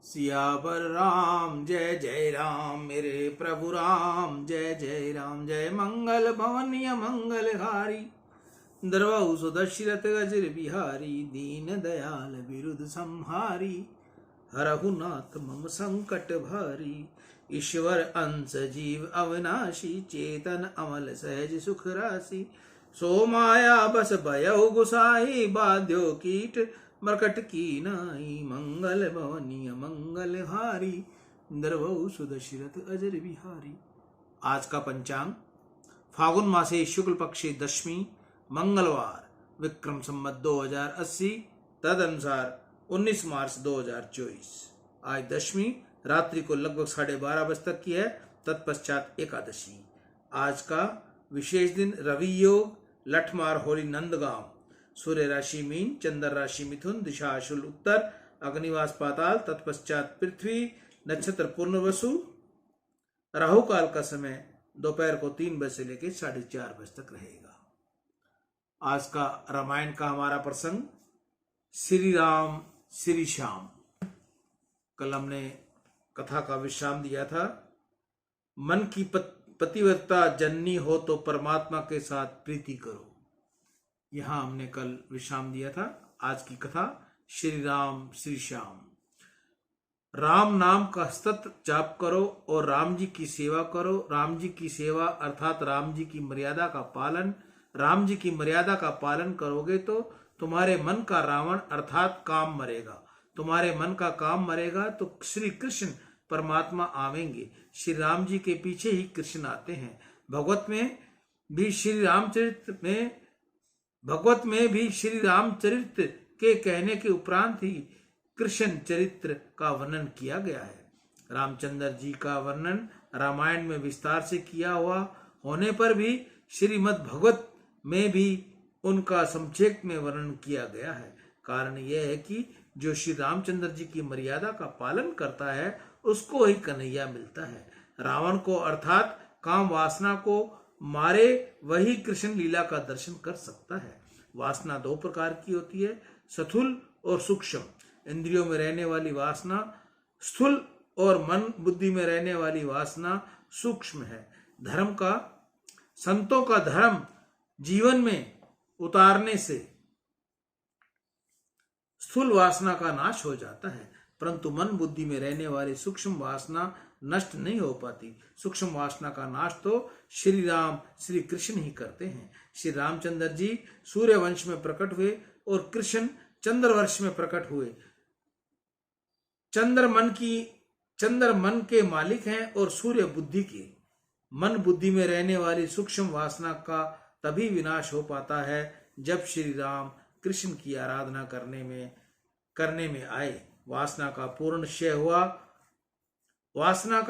सियावर राम जय जय राम, मेरे प्रभु राम जय जय राम। जय मंगल भवनीय मंगल हारी, द्रवहु सुदशरथ गजर बिहारी। दीन दयाल विरुद्ध संहारी, हरहु नाथ मम संकट भारी। ईश्वर अंश जीव अविनाशी, चेतन अमल सहज सुख राशि। सो माया बस भयउ गुसाई, बाध्यो कीट मरकट की नाई। मंगल भवनीय मंगल हारी, द्रवहु सुदशरथ अजर बिहारी। आज का पंचांग फागुन मासे शुक्ल पक्षी दशमी मंगलवार, विक्रम संवत 2080 तदनुसार 19 मार्च 2024। आज दशमी रात्रि को लगभग 12:30 बजे तक की है, तत्पश्चात एकादशी। आज का विशेष दिन रवि योग, लठमार होली नंदगांव। सूर्य राशि मीन, चंद्र राशि मिथुन, दिशा अशुल उत्तर, अग्निवास पाताल, तत्पश्चात पृथ्वी, नक्षत्र पूर्णवसु। राहु काल का समय दोपहर को 3 बजे से लेकर 4:30 बजे तक रहेगा। आज का रामायण का हमारा प्रसंग श्री राम श्री श्याम। कल हमने कथा का विश्राम दिया था। मन की पतिव्रता जननी हो तो परमात्मा के साथ प्रीति करो, यहां हमने कल विश्राम दिया था। आज की कथा श्री राम श्री श्याम। राम नाम का सतत जाप करो और राम जी की सेवा करो। राम जी की सेवा अर्थात राम जी की मर्यादा का पालन। राम जी की मर्यादा का पालन करोगे तो तुम्हारे मन का रावण अर्थात काम मरेगा। तुम्हारे मन का काम मरेगा तो श्री कृष्ण परमात्मा आवेंगे। श्री राम जी के पीछे ही कृष्ण आते हैं। भगवत में भी श्री रामचरित्र के कहने के उपरांत ही कृष्ण चरित्र का वर्णन किया गया है। रामचंद्र जी का वर्णन रामायण में विस्तार से किया हुआ होने पर भी श्रीमद् भगवत में भी उनका संक्षेप में वर्णन किया गया है। कारण यह है कि जो श्री रामचंद्र जी की मर्यादा का पालन करता है उसको ही कन्हैया मिलता है। रावण को अर्थात काम वासना को मारे वही कृष्ण लीला का दर्शन कर सकता है। वासना 2 प्रकार की होती है, स्थूल और सूक्ष्म। इंद्रियों में रहने वाली वासना स्थूल और मन बुद्धि में रहने वाली वासना सूक्ष्म है। संतों का धर्म जीवन में उतारने से स्थूल वासना का नाश हो जाता है, परंतु मन बुद्धि में रहने वाली सूक्ष्म वासना नष्ट नहीं हो पाती। सूक्ष्म वासना का नाश तो श्री राम श्री कृष्ण ही करते हैं। श्री रामचंद्र जी सूर्य वंश में प्रकट हुए और कृष्ण चंद्र वंश में प्रकट हुए। चंद्र मन के मालिक हैं और सूर्य बुद्धि के। मन बुद्धि में रहने वाली सूक्ष्म वासना का तभी विनाश हो पाता है जब श्री राम कृष्ण की आराधना करने में आए। वासना का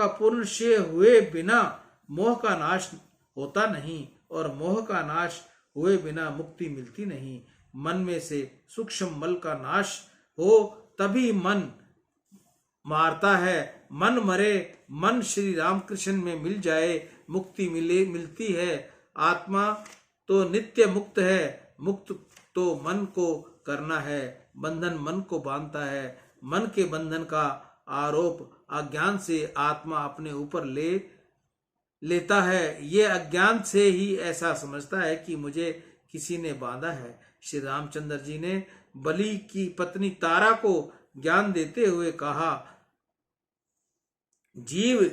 पूर्ण क्षय हुए बिना मोह का नाश होता नहीं और मोह का नाश हुए बिना मुक्ति मिलती नहीं। मन में से सूक्ष्म मल का नाश हो तभी मन मारता है। मन मरे, मन श्री राम कृष्ण में मिल जाए, मुक्ति मिलती है। आत्मा तो नित्य मुक्त है, मुक्त तो मन को करना है। बंधन मन को बांधता है। मन के बंधन का आरोप अज्ञान से आत्मा अपने ऊपर लेता है। ये अज्ञान से ही ऐसा समझता है कि मुझे किसी ने बांधा है। श्री रामचंद्र जी ने बलि की पत्नी तारा को ज्ञान देते हुए कहा, जीव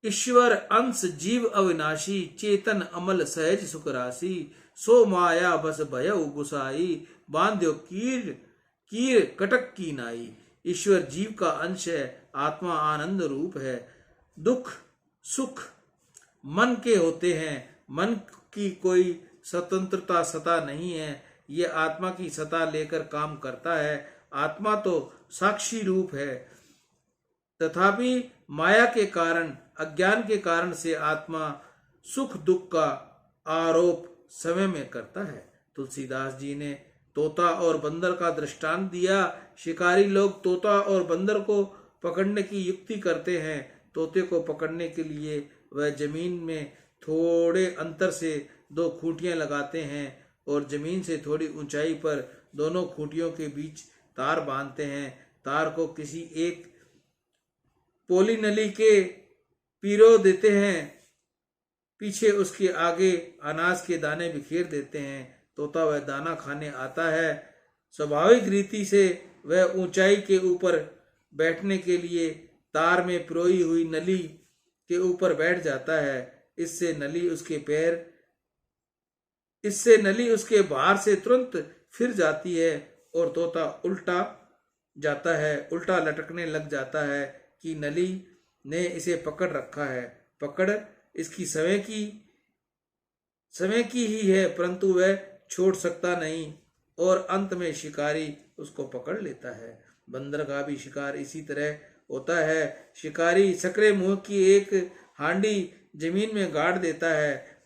ईश्वर अंश जीव अविनाशी, चेतन अमल सहज सुख राशि। सो माया बस भयउ गुसाई, बांध्यो कीर कटक की नाई। ईश्वर जीव का अंश है, आत्मा आनंद रूप है। दुख सुख मन के होते हैं। मन की कोई स्वतंत्रता सत्ता नहीं है, ये आत्मा की सत्ता लेकर काम करता है। आत्मा तो साक्षी रूप है, तथापि माया के कारण अज्ञान के कारण से आत्मा सुख दुख का आरोप समय में करता है। तुलसीदास जी ने तोता और बंदर का दृष्टांत दिया। शिकारी लोग तोता और बंदर को पकड़ने की युक्ति करते हैं। तोते को पकड़ने के लिए वह जमीन में थोड़े अंतर से 2 खूंटियां लगाते हैं और जमीन से थोड़ी ऊंचाई पर दोनों खूंटियों के बीच तार बांधते हैं। तार को किसी एक पोली नली के पिरो देते हैं, पीछे उसके आगे अनाज के दाने बिखेर देते हैं। तोता वह दाना खाने आता है। स्वाभाविक रीति से वह ऊंचाई के ऊपर बैठने के लिए तार में पिरोई हुई नली के ऊपर बैठ जाता है। इससे नली उसके बाहर से तुरंत फिर जाती है और तोता उल्टा लटकने लग जाता है कि नली ने इसे पकड़ रखा है। पकड़ इसकी समय की ही है, परंतु वह छोड़ सकता नहीं और अंत में शिकारी उसको पकड़ लेता है। बंदर का भी शिकार इसी तरह होता है। शिकारी सकरे मुंह की एक हांडी जमीन में गाड़ देता है।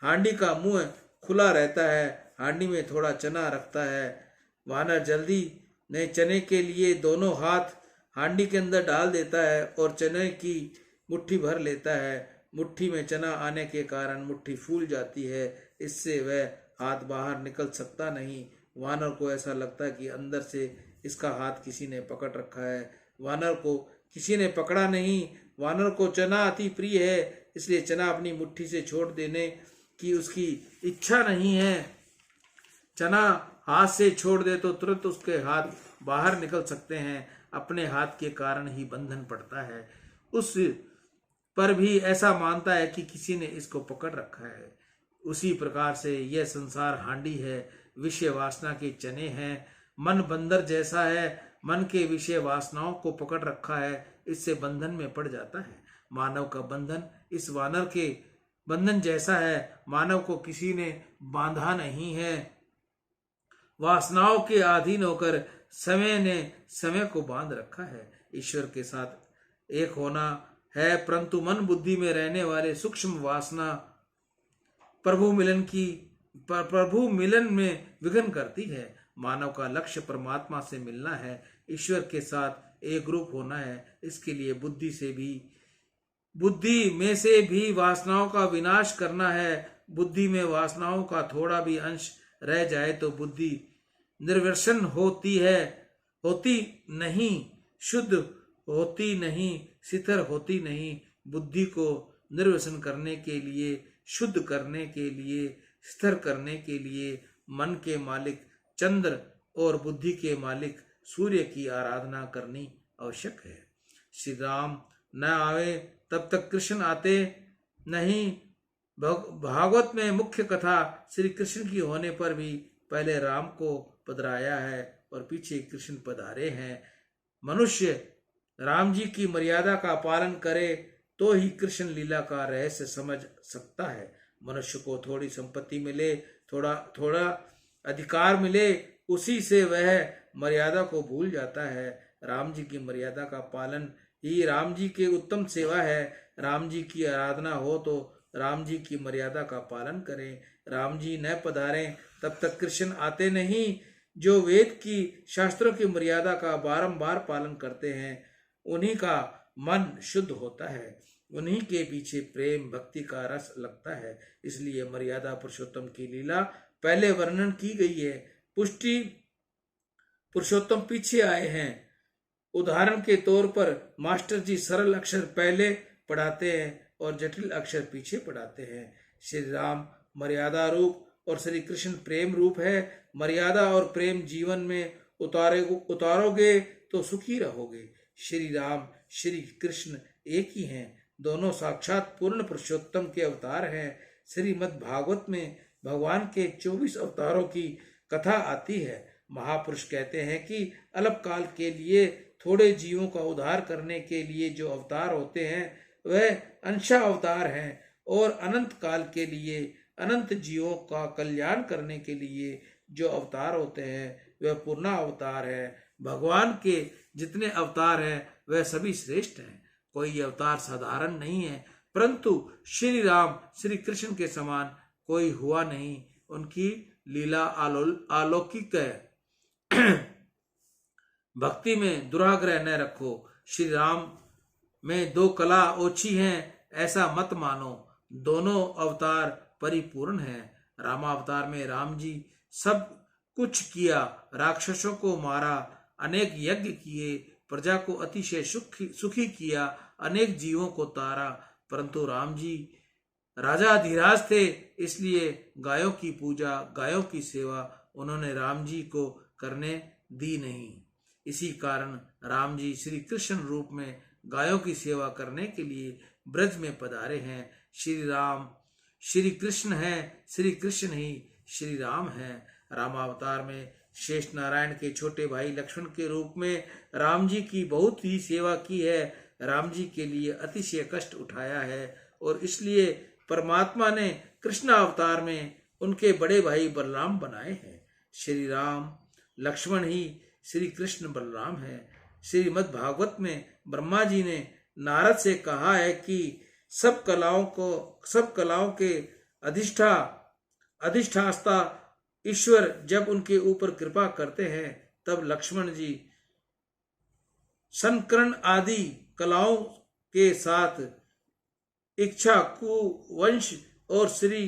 हांडी का मुंह खुला रहता है। हांडी में थोड़ा चना रखता है। वानर जल्दी ने चने के लिए दोनों हाथ हांडी के अंदर डाल देता है और चने की मुट्ठी भर लेता है। मुट्ठी में चना आने के कारण मुट्ठी फूल जाती है। इससे वह हाथ बाहर निकल सकता नहीं। वानर को ऐसा लगता है कि अंदर से इसका हाथ किसी ने पकड़ रखा है। वानर को किसी ने पकड़ा नहीं। वानर को चना अति प्रिय है, इसलिए चना अपनी मुट्ठी से छोड़ देने की उसकी इच्छा नहीं है। चना हाथ से छोड़ दे तो तुरंत उसके हाथ बाहर निकल सकते हैं। अपने हाथ के कारण ही बंधन पड़ता है। उस पर भी ऐसा मानता है कि किसी ने इसको पकड़ रखा है। उसी प्रकार से यह संसार हांडी है, विषय वासना के चने हैं। मन बंदर जैसा है, मन के विषय वासनाओं को पकड़ रखा है, इससे बंधन में पड़ जाता है। मानव का बंधन इस वानर के बंधन जैसा है। मानव को किसी ने बांधा नहीं है। वासनाओं के अधीन होकर समय ने समय को बांध रखा है। ईश्वर के साथ एक होना है, परंतु मन बुद्धि में रहने वाले सूक्ष्म वासना प्रभु मिलन में विघ्न करती है। मानव का लक्ष्य परमात्मा से मिलना है, ईश्वर के साथ एक रूप होना है। इसके लिए बुद्धि में से भी वासनाओं का विनाश करना है। बुद्धि में वासनाओं का थोड़ा भी अंश रह जाए तो बुद्धि निर्वसन होती नहीं, शुद्ध होती नहीं, शिथिल होती नहीं। बुद्धि को निर्वसन करने के लिए, शुद्ध करने के लिए, स्थिर करने के लिए मन के मालिक चंद्र और बुद्धि के मालिक सूर्य की आराधना करनी आवश्यक है। श्री राम न आवे तब तक कृष्ण आते नहीं। भागवत में मुख्य कथा श्री कृष्ण की होने पर भी पहले राम को पधराया है और पीछे कृष्ण पधारे हैं। मनुष्य राम जी की मर्यादा का पालन करे तो ही कृष्ण लीला का रहस्य समझ सकता है। मनुष्य को थोड़ी संपत्ति मिले, थोड़ा अधिकार मिले, उसी से वह मर्यादा को भूल जाता है। राम जी की मर्यादा का पालन ही राम जी के उत्तम सेवा है। राम जी की आराधना हो तो राम जी की मर्यादा का पालन करें। राम जी न पधारें तब तक कृष्ण आते नहीं। जो वेद की शास्त्रों की मर्यादा का बारंबार पालन करते हैं उन्हीं का मन शुद्ध होता है, उन्हीं के पीछे प्रेम भक्ति का रस लगता है। इसलिए मर्यादा पुरुषोत्तम की लीला पहले वर्णन की गई है। पुष्टि पुरुषोत्तम पीछे आए हैं। उदाहरण के तौर पर मास्टर जी सरल अक्षर पहले पढ़ाते हैं और जटिल अक्षर पीछे पढ़ाते हैं। श्री राम मर्यादा रूप और श्री कृष्ण प्रेम रूप है। मर्यादा और प्रेम जीवन में उतारोगे तो सुखी रहोगे। श्री राम श्री कृष्ण एक ही हैं, दोनों साक्षात पूर्ण पुरुषोत्तम के अवतार हैं। श्रीमद् भागवत में भगवान के 24 अवतारों की कथा आती है। महापुरुष कहते हैं कि अल्पकाल के लिए थोड़े जीवों का उद्धार करने के लिए जो अवतार होते हैं वह अंशा अवतार हैं और अनंत काल के लिए अनंत जीवों का कल्याण करने के लिए जो अवतार होते हैं वह पूर्णा अवतार है। भगवान के जितने अवतार हैं वह सभी श्रेष्ठ हैं। कोई अवतार साधारण नहीं है, परंतु श्री राम श्री कृष्ण के समान कोई हुआ नहीं। उनकी लीला अलौकिक है। भक्ति में दुराग्रह न रखो। श्री राम में 2 कला ओछी हैं ऐसा मत मानो। दोनों अवतार परिपूर्ण हैं। रामावतार में राम जी सब कुछ किया, राक्षसों को मारा, अनेक यज्ञ किए, प्रजा को अतिशय सुखी किया, अनेक जीवों को तारा, परंतु राम जी राजाधिराज थे, इसलिए गायों की पूजा, गायों की सेवा उन्होंने राम जी को करने दी नहीं। इसी कारण राम जी श्री कृष्ण रूप में गायों की सेवा करने के लिए ब्रज में पधारे हैं। श्री राम श्री कृष्ण है, श्री कृष्ण ही श्री राम है। रामावतार में शेष नारायण के छोटे भाई लक्ष्मण के रूप में राम जी की बहुत ही सेवा की है, राम जी के लिए अतिशय कष्ट उठाया है, और इसलिए परमात्मा ने कृष्ण अवतार में उनके बड़े भाई बलराम बनाए हैं। श्री राम लक्ष्मण ही श्री कृष्ण बलराम है। श्रीमद् भागवत में ब्रह्मा जी ने नारद से कहा है कि सब कलाओं के अधिष्ठाता ईश्वर जब उनके ऊपर कृपा करते हैं, तब लक्ष्मण जी संकर्ण आदि कलाओं के साथ इक्ष्वाकु वंश और श्री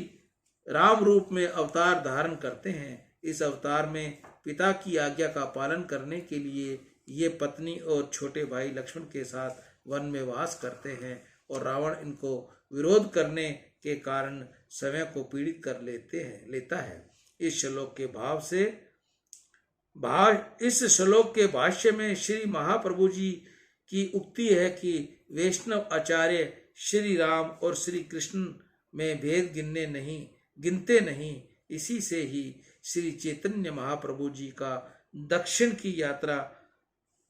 राम रूप में अवतार धारण करते हैं। इस अवतार में पिता की आज्ञा का पालन करने के लिए ये पत्नी और छोटे भाई लक्ष्मण के साथ वन में वास करते हैं, और रावण इनको विरोध करने के कारण समय को पीड़ित कर लेता है। इस श्लोक के भाष्य में श्री महाप्रभु जी की उक्ति है कि वैष्णव आचार्य श्री राम और श्री कृष्ण में भेद गिनते नहीं। इसी से ही श्री चैतन्य महाप्रभु जी का दक्षिण की यात्रा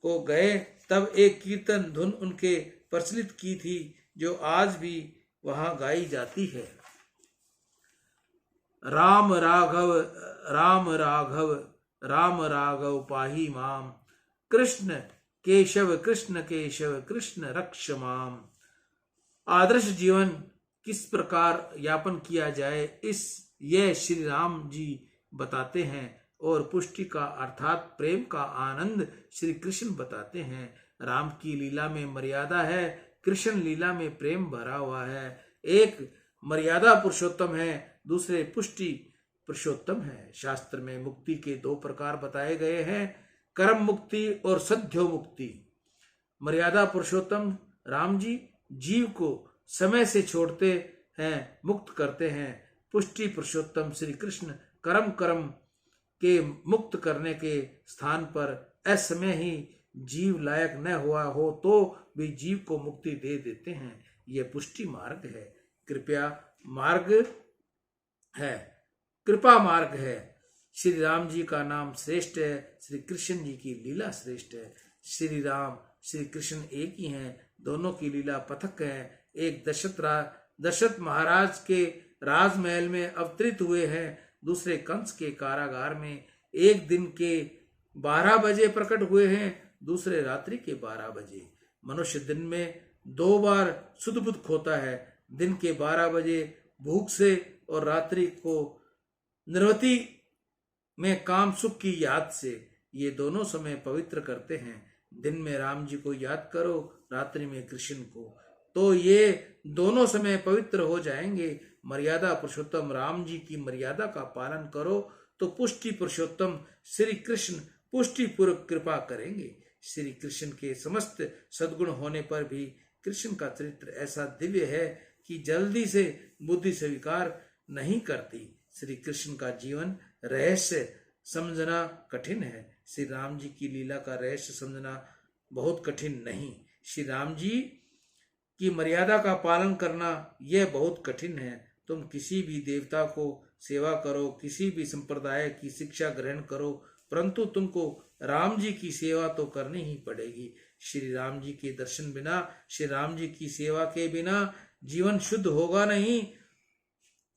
को गए, तब एक कीर्तन धुन उनके प्रचलित की थी, जो आज भी वहां गाई जाती है। राम राघव राम राघव राम राघव पाहि माम, कृष्ण केशव कृष्ण रक्ष माम। आदर्श जीवन किस प्रकार यापन किया जाए, यह श्री राम जी बताते हैं, और पुष्टि का अर्थात प्रेम का आनंद श्री कृष्ण बताते हैं। राम की लीला में मर्यादा है, कृष्ण लीला में प्रेम भरा हुआ है। एक मर्यादा पुरुषोत्तम है, दूसरे पुष्टि पुरुषोत्तम है। शास्त्र में मुक्ति के दो प्रकार बताए गए हैं, कर्म मुक्ति और सद्यो मुक्ति। मर्यादा पुरुषोत्तम राम जी जीव को समय से छोड़ते हैं, मुक्त करते हैं। पुष्टि पुरुषोत्तम श्री कृष्ण कर्म के मुक्त करने के स्थान पर असमय ही जीव लायक न हुआ हो तो भी जीव को मुक्ति दे देते हैं। यह पुष्टि मार्ग है, कृपा मार्ग है। श्री राम जी का नाम श्रेष्ठ है, श्री कृष्ण जी की लीला श्रेष्ठ है। श्री राम श्री कृष्ण एक ही हैं, दोनों की लीला पृथक है। एक दशरथ महाराज के राजमहल में अवतरित हुए हैं, दूसरे कंस के कारागार में। एक दिन के 12 बजे प्रकट हुए हैं, दूसरे रात्रि के 12 बजे। मनुष्य दिन में 2 बार सुध बुध खोता है, दिन के 12 बजे भूख से और रात्रि को निर्वृति में काम सुख की याद से। ये दोनों समय पवित्र करते हैं। दिन में राम जी को याद करो, रात्रि में कृष्ण को, तो ये दोनों समय पवित्र हो जाएंगे। मर्यादा पुरुषोत्तम राम जी की मर्यादा का पालन करो तो पुष्टि पुरुषोत्तम श्री कृष्ण पुष्टि पूर्वक कृपा करेंगे। श्री कृष्ण के समस्त सद्गुण होने पर भी कृष्ण का चरित्र ऐसा दिव्य है कि जल्दी से बुद्धि स्वीकार नहीं करती। श्री कृष्ण का जीवन रहस्य समझना कठिन है, श्री राम जी की लीला का रहस्य समझना बहुत कठिन नहीं। श्री राम जी की मर्यादा का पालन करना यह बहुत कठिन है। तुम किसी भी देवता को सेवा करो, किसी भी संप्रदाय की शिक्षा ग्रहण करो, परंतु तुमको राम जी की सेवा तो करनी ही पड़ेगी। श्री राम जी के दर्शन बिना, श्री राम जी की सेवा के बिना जीवन शुद्ध होगा नहीं।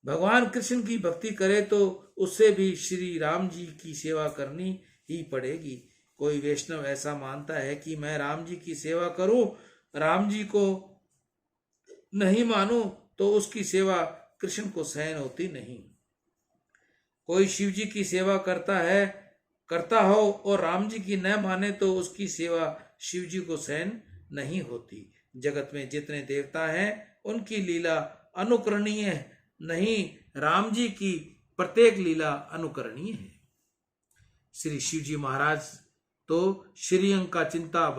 भगवान कृष्ण की भक्ति करे तो उससे भी श्री राम जी की सेवा करनी ही पड़ेगी। कोई वैष्णव ऐसा मानता है कि मैं राम जी की सेवा करूं, राम जी को नहीं मानूं, तो उसकी सेवा कृष्ण को सहन होती नहीं। कोई शिव जी की सेवा करता हो और राम जी की न माने तो उसकी सेवा शिव जी को सहन नहीं होती। जगत में जितने देवता हैं उनकी लीला अनुकरणीय नहीं, राम जी की प्रत्येक लीला अनुकरणीय है। श्री शिव जी महाराज तो श्रीअंग का चिता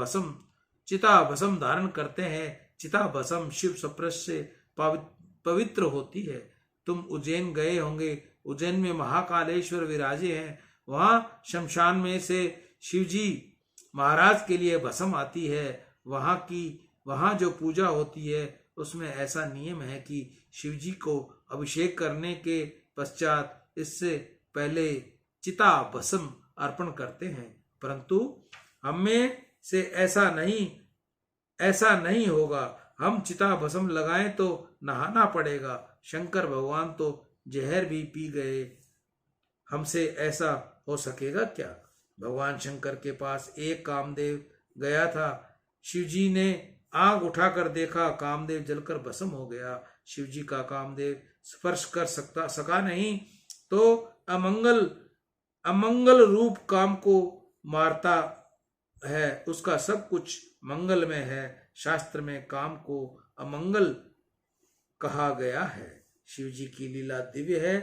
भस्म धारण करते हैं। चिता भस्म शिव स्पर्श से पवित्र होती है। तुम उज्जैन गए होंगे। उज्जैन में महाकालेश्वर विराजे हैं। वहां शमशान में से शिवजी महाराज के लिए भस्म आती है। वहां जो पूजा होती है उसमें ऐसा नियम है कि शिवजी को अभिषेक करने के पश्चात इससे पहले चिता भस्म अर्पण करते हैं। परंतु हमें से ऐसा नहीं होगा। हम चिता भस्म लगाएं तो नहाना पड़ेगा। शंकर भगवान तो जहर भी पी गए, हमसे ऐसा हो सकेगा क्या? भगवान शंकर के पास एक कामदेव गया था। शिवजी ने आग उठाकर देखा, कामदेव जलकर भस्म हो गया। शिवजी का कामदेव स्पर्श कर सका नहीं, तो अमंगल रूप काम को मारता है। उसका सब कुछ मंगलमय है। शास्त्र में काम को अमंगल कहा गया है। शिवजी की लीला दिव्य है।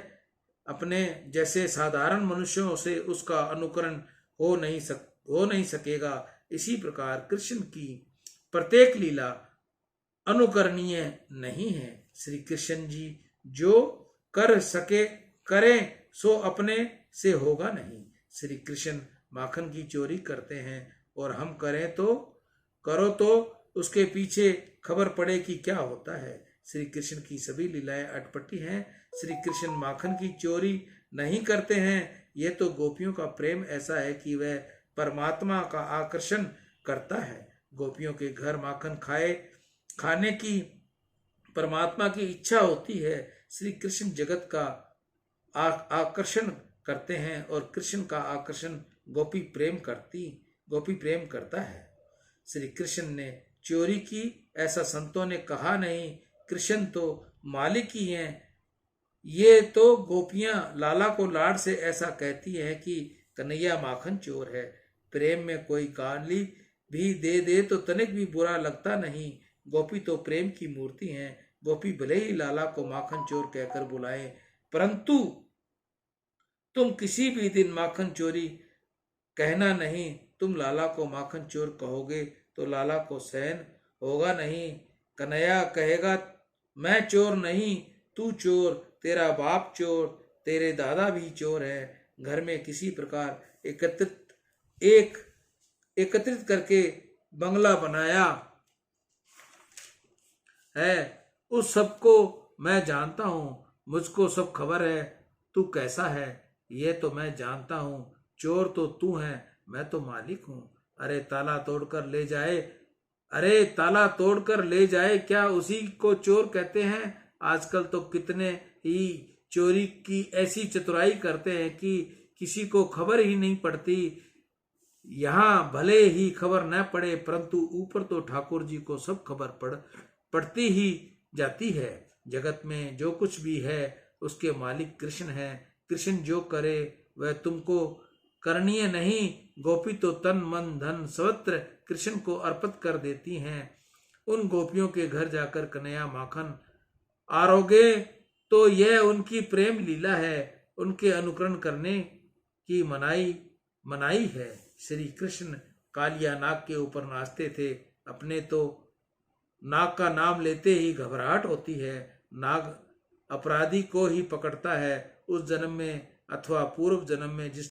अपने जैसे साधारण मनुष्यों से उसका अनुकरण हो नहीं सकेगा। इसी प्रकार कृष्ण की प्रत्येक लीला अनुकरणीय नहीं है। श्री कृष्ण जी जो करें सो अपने से होगा नहीं। श्री कृष्ण माखन की चोरी करते हैं और हम करो तो उसके पीछे खबर पड़े कि क्या होता है। श्री कृष्ण की सभी लीलाएं अटपटी हैं। श्री कृष्ण माखन की चोरी नहीं करते हैं। यह तो गोपियों का प्रेम ऐसा है कि वह परमात्मा का आकर्षण करता है। गोपियों के घर माखन खाने की परमात्मा की इच्छा होती है। श्री कृष्ण जगत का आकर्षण करते हैं और कृष्ण का आकर्षण गोपी प्रेम करता है। श्री कृष्ण ने चोरी की ऐसा संतों ने कहा नहीं। कृष्ण तो मालिक ही हैं। ये तो गोपियां लाला को लाड से ऐसा कहती हैं कि कन्हैया माखन चोर है। प्रेम में कोई गाली भी दे तो तनिक भी बुरा लगता नहीं। गोपी तो प्रेम की मूर्ति हैं। गोपी भले ही लाला को माखन चोर कहकर बुलाएं, परंतु तुम किसी भी दिन माखन चोरी कहना नहीं। तुम लाला को माखन चोर कहोगे तो लाला को सहन होगा नहीं। कन्हैया कहेगा मैं चोर नहीं, तू चोर, तेरा बाप चोर, तेरे दादा भी चोर है। घर में किसी प्रकार एकत्रित करके बंगला बनाया है। उस सबको मैं जानता हूँ। मुझको सब खबर है तू कैसा है। ये तो मैं जानता हूँ। चोर तो तू है, मैं तो मालिक हूँ। अरे ताला तोड़कर ले जाए क्या उसी को चोर कहते हैं? आजकल तो कितने ही चोरी की ऐसी चतुराई करते हैं कि किसी को खबर ही नहीं पड़ती। यहाँ भले ही खबर न पड़े, परंतु ऊपर तो ठाकुर जी को सब खबर पड़ती ही जाती है। जगत में जो कुछ भी है उसके मालिक कृष्ण है। कृष्ण जो करे वह तुमको करणीय नहीं। गोपी तो तन मन धन सर्वत्र कृष्ण को अर्पित कर देती हैं। उन गोपियों के घर जाकर कन्हैया माखन आरोगे तो यह उनकी प्रेम लीला है। उनके अनुकरण करने की मनाई है। श्री कृष्ण कालिया नाग के ऊपर नाचते थे। अपने तो नाग का नाम लेते ही घबराहट होती है। नाग अपराधी को ही पकड़ता है। उस जन्म में अथवा पूर्व जन्म में जिस